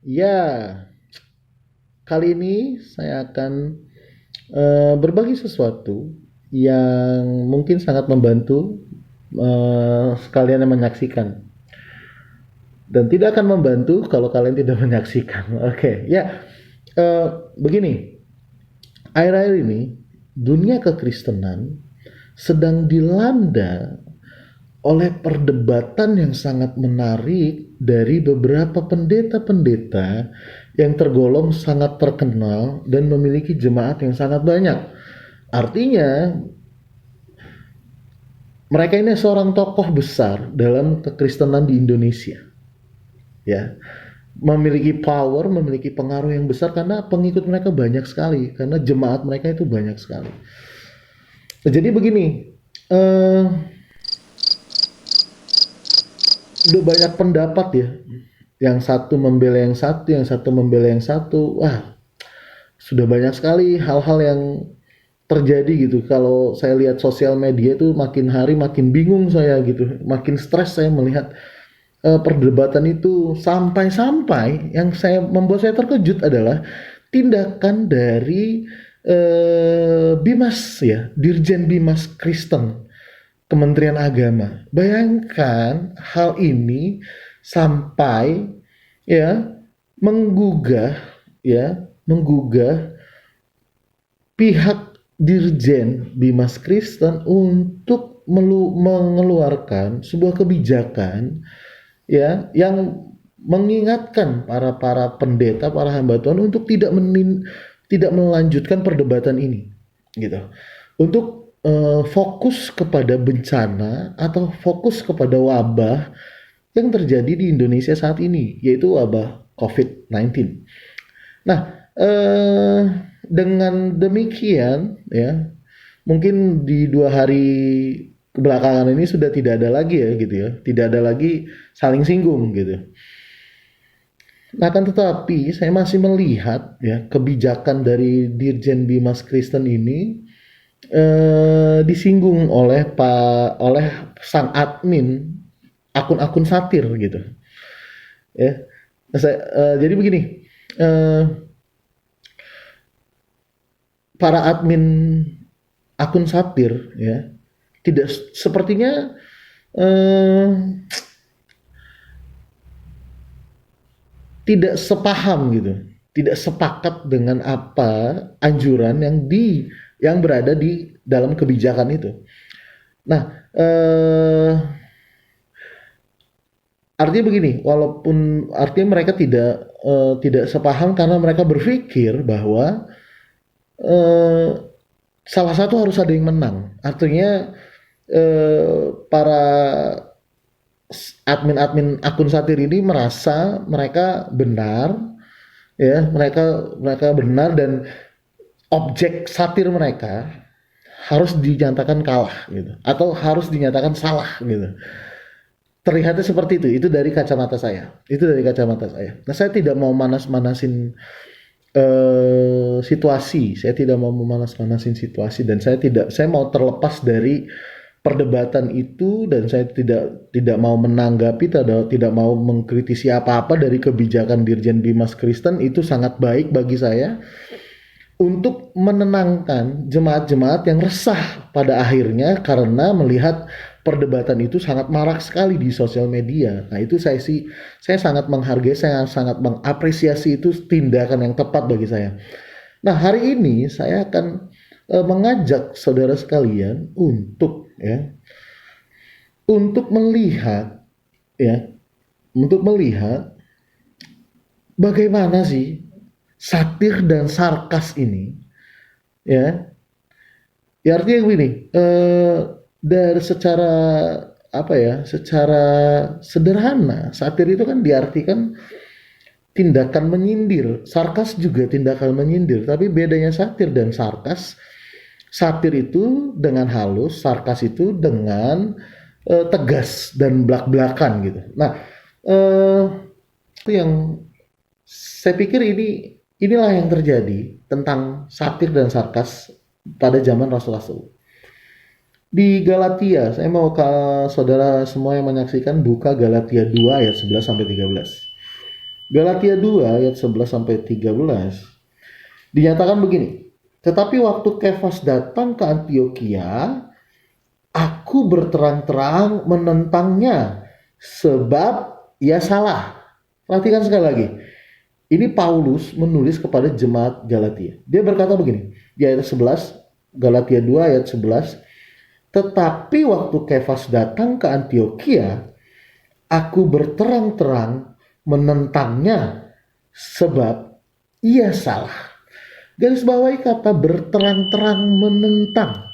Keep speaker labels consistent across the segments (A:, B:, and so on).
A: Ya, kali ini saya akan berbagi sesuatu yang mungkin sangat membantu sekalian yang menyaksikan dan tidak akan membantu kalau kalian tidak menyaksikan. Oke, ya, begini, akhir-akhir ini dunia kekristenan sedang dilanda oleh perdebatan yang sangat menarik dari beberapa pendeta-pendeta yang tergolong sangat terkenal dan memiliki jemaat yang sangat banyak. Artinya, mereka ini seorang tokoh besar dalam kekristenan di Indonesia. Ya, memiliki power, memiliki pengaruh yang besar karena pengikut mereka banyak sekali, karena jemaat mereka itu banyak sekali. Jadi begini, eh, udah banyak pendapat ya. Yang satu membela yang satu, yang satu membela yang satu. Wah, sudah banyak sekali hal-hal yang terjadi gitu. Kalau saya lihat sosial media itu makin hari makin bingung saya gitu. Makin stres saya melihat perdebatan itu sampai-sampai yang membuat saya terkejut adalah tindakan dari Bimas ya, Dirjen Bimas Kristen Kementerian Agama. Bayangkan hal ini sampai ya menggugah pihak Dirjen Bimas Kristen untuk mengeluarkan sebuah kebijakan ya yang mengingatkan para pendeta, para hamba Tuhan untuk tidak melanjutkan perdebatan ini gitu. Untuk fokus kepada bencana atau fokus kepada wabah yang terjadi di Indonesia saat ini, yaitu wabah COVID-19. Nah, dengan demikian ya, mungkin di 2 hari kebelakangan ini sudah tidak ada lagi ya gitu ya, tidak ada lagi saling singgung gitu. Nah, akan tetapi saya masih melihat ya kebijakan dari Dirjen Bimas Kristen ini disinggung oleh sang admin akun-akun satir gitu ya. Nah, jadi begini, eh, para admin akun satir ya tidak sepertinya eh, tidak sepaham gitu, tidak sepakat dengan apa anjuran yang berada di dalam kebijakan itu. Nah, artinya begini, walaupun artinya mereka tidak sepaham karena mereka berpikir bahwa salah satu harus ada yang menang. Artinya para admin-admin akun satir ini merasa mereka benar, ya mereka benar dan objek satir mereka harus dinyatakan kalah gitu, atau harus dinyatakan salah gitu. Terlihatnya seperti itu dari kacamata saya. Itu dari kacamata saya. Nah, saya tidak mau manas-manasin situasi. Saya tidak mau memanas-manasin situasi dan saya mau terlepas dari perdebatan itu dan saya tidak mau menanggapi, tidak mau mengkritisi apa-apa dari kebijakan Dirjen Bimas Kristen. Itu sangat baik bagi saya untuk menenangkan jemaat-jemaat yang resah pada akhirnya karena melihat perdebatan itu sangat marak sekali di sosial media. Nah, itu saya sangat menghargai, saya sangat mengapresiasi, itu tindakan yang tepat bagi saya. Nah, hari ini saya akan mengajak saudara sekalian untuk melihat ya, untuk melihat bagaimana sih satir dan sarkas ini ya. Ya artinya begini, dari secara sederhana satir itu kan diartikan tindakan menyindir, sarkas juga tindakan menyindir. Tapi bedanya satir dan sarkas, satir itu dengan halus, sarkas itu dengan tegas dan belak-belakan gitu. Nah, itu yang saya pikir inilah yang terjadi tentang satir dan sarkas pada zaman Rasul-Rasul. Di Galatia, saya mau ke saudara semua yang menyaksikan buka Galatia 2 ayat 11 sampai 13. Galatia 2 ayat 11 sampai 13 dinyatakan begini. Tetapi waktu Kefas datang ke Antiokhia, aku berterang-terang menentangnya sebab ia salah. Perhatikan sekali lagi. Ini Paulus menulis kepada jemaat Galatia. Dia berkata begini, di ayat 11, Galatia 2 ayat 11, tetapi waktu Kefas datang ke Antiokhia, aku berterang-terang menentangnya sebab ia salah. Garis bawahi kata berterang-terang menentang.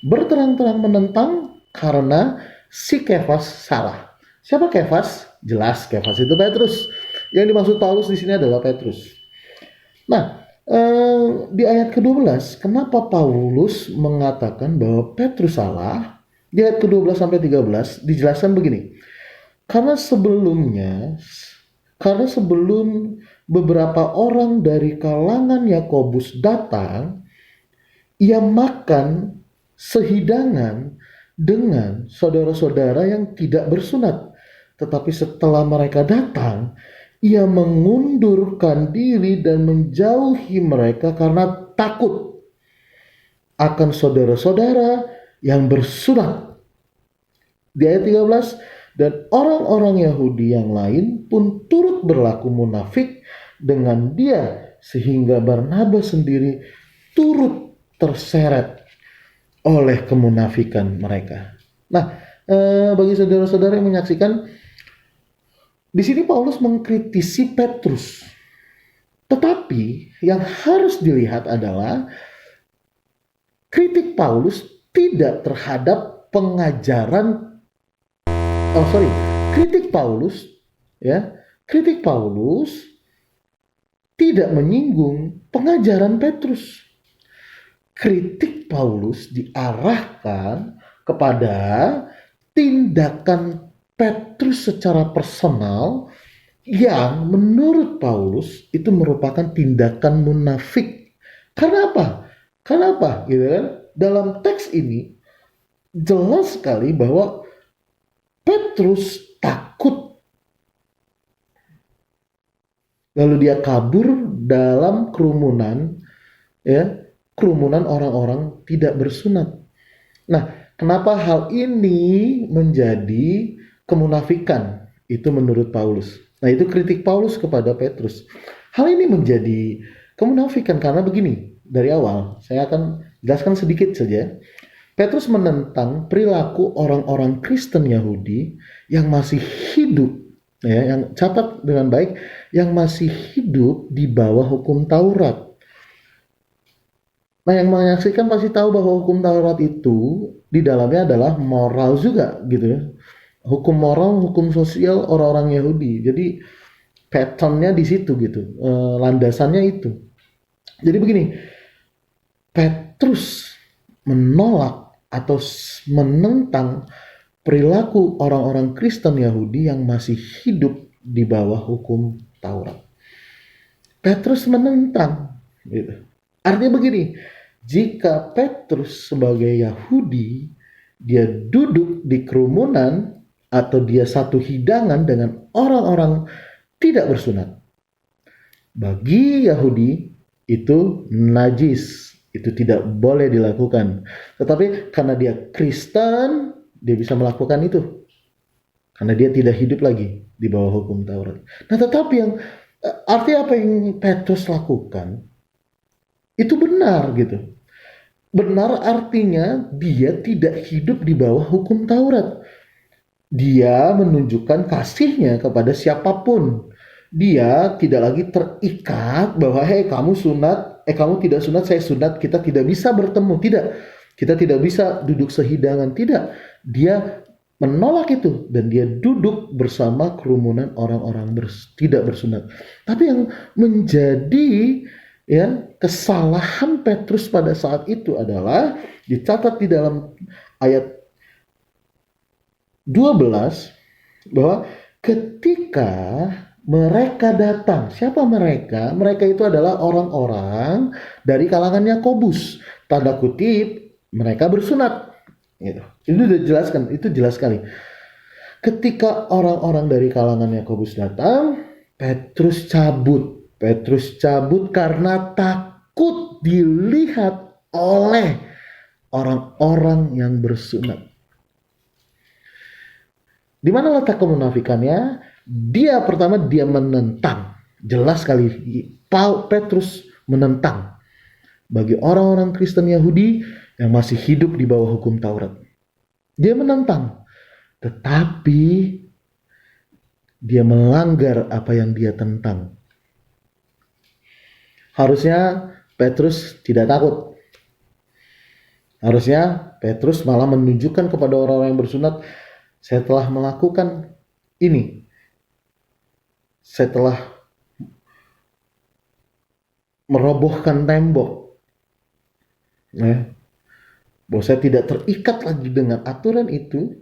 A: Berterang-terang menentang karena si Kefas salah. Siapa Kefas? Jelas Kefas itu Petrus. Yang dimaksud Paulus di sini adalah Petrus. Nah, di ayat ke-12, kenapa Paulus mengatakan bahwa Petrus salah? Di ayat ke-12 sampai 13 dijelaskan begini. Karena sebelum beberapa orang dari kalangan Yakobus datang, ia makan sehidangan dengan saudara-saudara yang tidak bersunat. Tetapi setelah mereka datang, ia mengundurkan diri dan menjauhi mereka karena takut akan saudara-saudara yang bersunat. Di ayat 13, dan orang-orang Yahudi yang lain pun turut berlaku munafik dengan dia, sehingga Barnabas sendiri turut terseret oleh kemunafikan mereka. Nah, bagi saudara-saudara yang menyaksikan, di sini Paulus mengkritisi Petrus. Tetapi yang harus dilihat adalah kritik Paulus tidak terhadap pengajaran. Kritik Paulus, kritik Paulus tidak menyinggung pengajaran Petrus. Kritik Paulus diarahkan kepada tindakan Petrus secara personal yang menurut Paulus itu merupakan tindakan munafik. Karena apa? Gitu kan? Dalam teks ini jelas sekali bahwa Petrus takut. Lalu dia kabur dalam kerumunan, kerumunan orang-orang tidak bersunat. Nah, kenapa hal ini menjadi kemunafikan? Itu menurut Paulus. Nah, itu kritik Paulus kepada Petrus. Hal ini menjadi kemunafikan karena begini, dari awal saya akan jelaskan sedikit saja. Petrus menentang perilaku orang-orang Kristen Yahudi yang masih hidup, yang catat dengan baik, yang masih hidup di bawah hukum Taurat. Nah, yang menyaksikan pasti tahu bahwa hukum Taurat itu di dalamnya adalah moral juga, gitu ya. Hukum moral, hukum sosial orang-orang Yahudi. Jadi patternnya di situ gitu, landasannya itu. Jadi begini, Petrus menolak atau menentang perilaku orang-orang Kristen Yahudi yang masih hidup di bawah hukum Taurat. Petrus menentang, gitu. Artinya begini, jika Petrus sebagai Yahudi, dia duduk di kerumunan atau dia satu hidangan dengan orang-orang tidak bersunat, bagi Yahudi itu najis. Itu tidak boleh dilakukan. Tetapi karena dia Kristen, dia bisa melakukan itu. Karena dia tidak hidup lagi di bawah hukum Taurat. Nah, tetapi yang artinya apa yang Petrus lakukan itu benar gitu. Benar artinya dia tidak hidup di bawah hukum Taurat. Dia menunjukkan kasihnya kepada siapapun. Dia tidak lagi terikat bahwa kamu sunat, kamu tidak sunat, saya sunat, kita tidak bisa bertemu. Tidak. Kita tidak bisa duduk sehidangan. Tidak. Dia menolak itu dan dia duduk bersama kerumunan orang-orang tidak bersunat. Tapi yang menjadi kesalahan Petrus pada saat itu adalah dicatat di dalam ayat 12 bahwa ketika mereka datang. Siapa mereka? Mereka itu adalah orang-orang dari kalangan Yakobus. Tanda kutip, mereka bersunat. Gitu. Itu sudah jelaskan, itu jelas sekali. Ketika orang-orang dari kalangan Yakobus datang, Petrus cabut. Petrus cabut karena takut dilihat oleh orang-orang yang bersunat. Di mana letak kemunafikannya? Pertama dia menentang. Jelas sekali Petrus menentang bagi orang-orang Kristen Yahudi yang masih hidup di bawah hukum Taurat. Dia menentang, tetapi dia melanggar apa yang dia tentang. Harusnya Petrus tidak takut. Harusnya Petrus malah menunjukkan kepada orang-orang yang bersunat, saya telah melakukan ini. Saya telah merobohkan tembok. Bahwa saya tidak terikat lagi dengan aturan itu.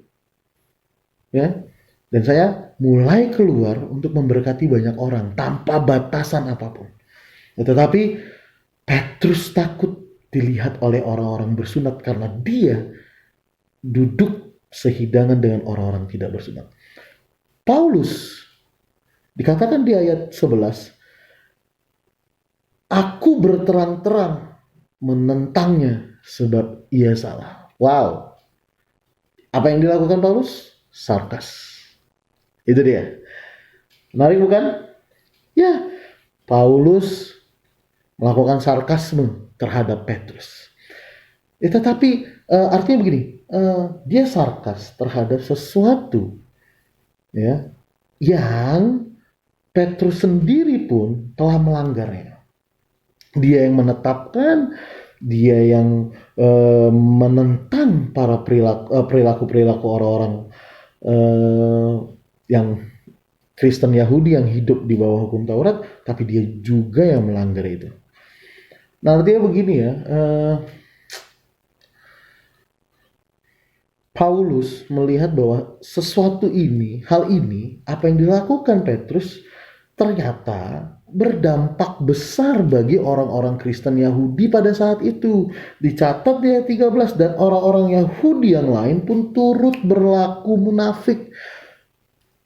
A: Dan saya mulai keluar untuk memberkati banyak orang tanpa batasan apapun. Tetapi Petrus takut dilihat oleh orang-orang bersunat karena dia duduk sehidangan dengan orang-orang tidak bersunat. Paulus dikatakan di ayat 11, aku berterang-terang menentangnya sebab ia salah. Wow. Apa yang dilakukan Paulus? Sarkas. Itu dia. Menarik bukan? Ya, Paulus melakukan sarkasme terhadap Petrus. Tetapi artinya begini, dia sarkas terhadap sesuatu yang Petrus sendiri pun telah melanggarnya. Dia yang menetapkan, dia yang menentang para perilaku orang-orang yang Kristen Yahudi yang hidup di bawah hukum Taurat, tapi dia juga yang melanggar itu. Nah, artinya begini ya, Paulus melihat bahwa hal ini, apa yang dilakukan Petrus ternyata berdampak besar bagi orang-orang Kristen Yahudi pada saat itu. Dicatat di ayat 13, dan orang-orang Yahudi yang lain pun turut berlaku munafik.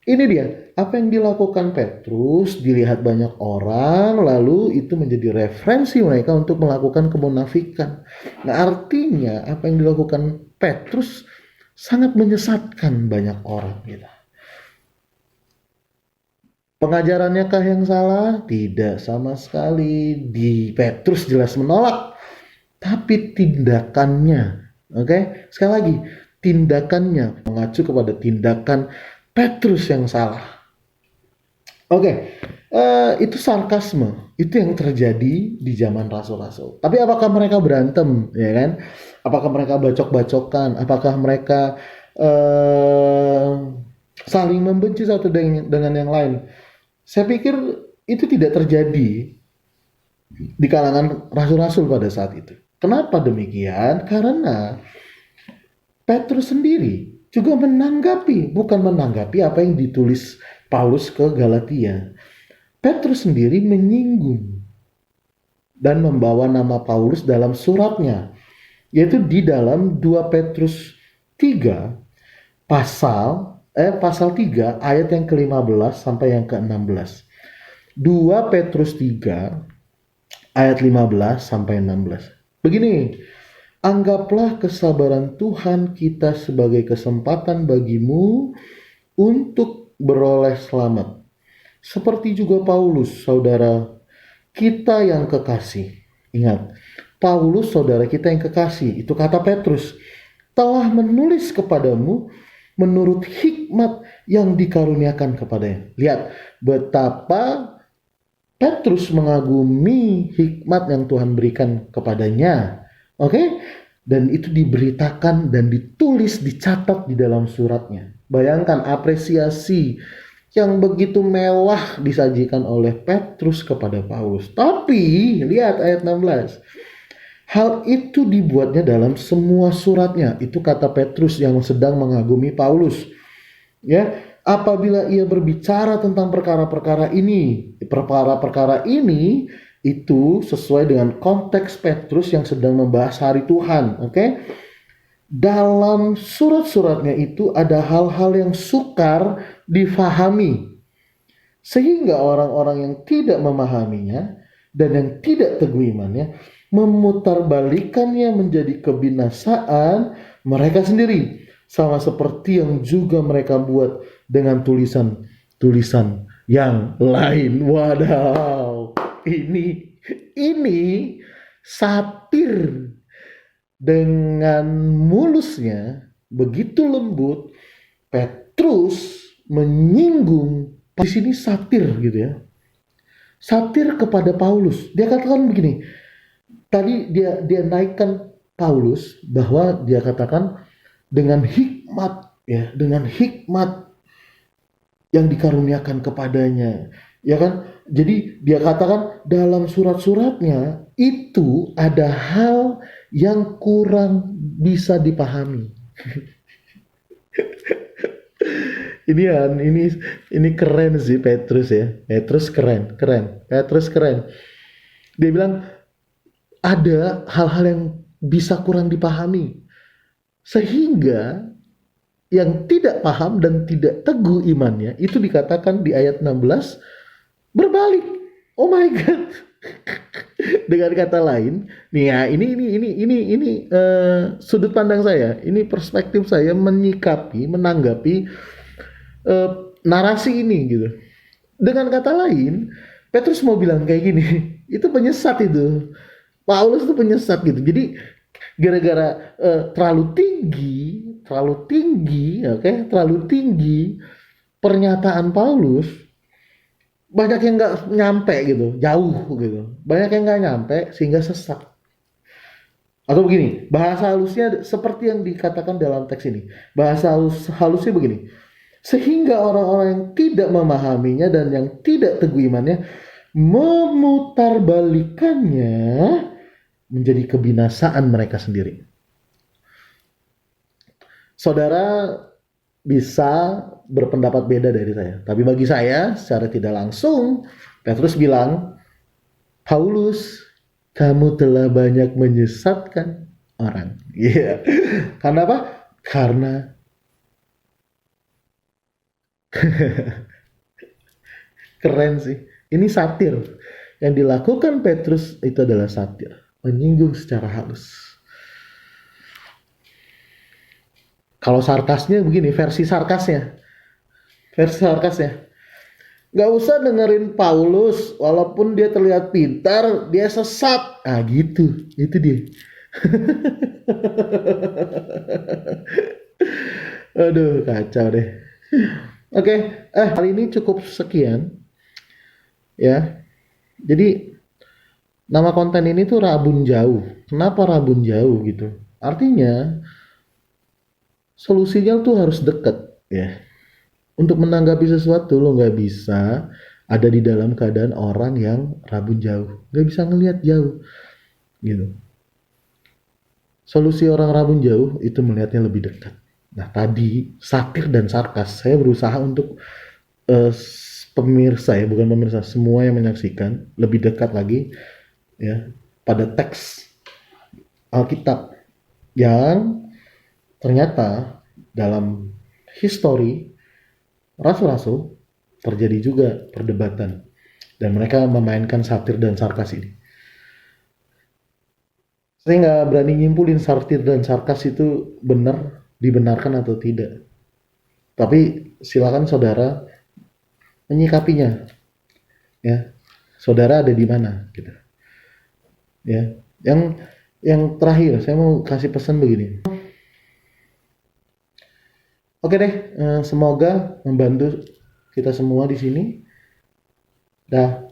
A: Ini dia, apa yang dilakukan Petrus dilihat banyak orang, lalu itu menjadi referensi mereka untuk melakukan kemunafikan. Nah, artinya apa yang dilakukan Petrus sangat menyesatkan banyak orang gitu. Pengajarannya kah yang salah? Tidak sama sekali. Di Petrus jelas menolak. Tapi tindakannya, sekali lagi, tindakannya mengacu kepada tindakan Petrus yang salah. Itu sarkasme. Itu yang terjadi di zaman rasul-rasul. Tapi apakah mereka berantem, ya kan? Apakah mereka bacok-bacokan? Apakah mereka saling membenci satu dengan yang lain? Saya pikir itu tidak terjadi di kalangan rasul-rasul pada saat itu. Kenapa demikian? Karena Petrus sendiri juga bukan menanggapi apa yang ditulis Paulus ke Galatia. Petrus sendiri menyinggung dan membawa nama Paulus dalam suratnya, yaitu di dalam 2 Petrus 3 pasal 3 ayat yang ke-15 sampai yang ke-16. 2 Petrus 3 ayat 15 sampai 16. Begini, anggaplah kesabaran Tuhan kita sebagai kesempatan bagimu untuk beroleh selamat. Seperti juga Paulus, saudara kita yang kekasih. Ingat, Paulus, saudara kita yang kekasih, itu kata Petrus, telah menulis kepadamu menurut hikmat yang dikaruniakan kepadanya. Lihat betapa Petrus mengagumi hikmat yang Tuhan berikan kepadanya. Dan itu diberitakan dan ditulis, dicatat di dalam suratnya. Bayangkan apresiasi yang begitu mewah disajikan oleh Petrus kepada Paulus. Tapi lihat ayat 16. Hal itu dibuatnya dalam semua suratnya. Itu kata Petrus yang sedang mengagumi Paulus. Apabila ia berbicara tentang perkara-perkara ini itu sesuai dengan konteks Petrus yang sedang membahas hari Tuhan. Dalam surat-suratnya itu ada hal-hal yang sukar difahami, Sehingga orang-orang yang tidak memahaminya dan yang tidak teguh imannya memutarbalikannya menjadi kebinasaan mereka sendiri. Sama seperti yang juga mereka buat dengan tulisan-tulisan yang lain. Wadaw, ini satir dengan mulusnya, begitu lembut, Petrus menyinggung. Di sini satir gitu ya. Satir kepada Paulus. Dia katakan begini. Tadi dia naikkan Paulus bahwa dia katakan dengan hikmat ya, dengan hikmat yang dikaruniakan kepadanya. Ya kan? Jadi dia katakan dalam surat-suratnya itu ada hal yang kurang bisa dipahami. Ini keren sih Petrus ya. Petrus keren. Petrus keren. Dia bilang ada hal-hal yang bisa kurang dipahami. Sehingga yang tidak paham dan tidak teguh imannya itu dikatakan di ayat 16 berbalik. Oh my god. Dengan kata lain, nih ya ini sudut pandang saya, ini perspektif saya menanggapi uh, narasi ini gitu. Dengan kata lain, Petrus mau bilang kayak gini, itu penyesat itu. Paulus itu penyesat gitu. Jadi gara-gara terlalu tinggi, oke, terlalu tinggi pernyataan Paulus, banyak yang nggak nyampe gitu, jauh gitu. Banyak yang nggak nyampe sehingga sesat. Atau begini, bahasa halusnya seperti yang dikatakan dalam teks ini. Bahasa halusnya begini. Sehingga orang-orang yang tidak memahaminya dan yang tidak teguh imannya memutarbalikannya menjadi kebinasaan mereka sendiri. Saudara bisa berpendapat beda dari saya. Tapi bagi saya, secara tidak langsung, Petrus bilang, Paulus, kamu telah banyak menyesatkan orang. Iya. Yeah. Karena apa? Karena keren sih. Ini satir. Yang dilakukan Petrus itu adalah satir. Menyinggung secara halus. Kalau sarkasnya begini, versi sarkasnya. Gak usah dengerin Paulus, walaupun dia terlihat pintar, dia sesat. Ah gitu, itu dia. Aduh, kacau deh. Oke, kali ini cukup sekian. Ya, jadi nama konten ini tuh Rabun Jauh. Kenapa Rabun Jauh gitu? Artinya solusinya tuh harus deket ya. Untuk menanggapi sesuatu lo nggak bisa ada di dalam keadaan orang yang rabun jauh, nggak bisa ngelihat jauh, gitu. Solusi orang rabun jauh itu melihatnya lebih dekat. Nah tadi satir dan sarkas, saya berusaha untuk pemirsa ya, bukan pemirsa, semua yang menyaksikan lebih dekat lagi ya pada teks Alkitab yang ternyata dalam histori rasul-rasul terjadi juga perdebatan dan mereka memainkan satir dan sarkas ini. Saya nggak berani nyimpulin satir dan sarkas itu benar, dibenarkan atau tidak. Tapi silakan saudara menyikapinya. Ya, saudara ada di mana gitu. Ya, yang terakhir saya mau kasih pesan begini. Oke deh, semoga membantu kita semua di sini. Dah.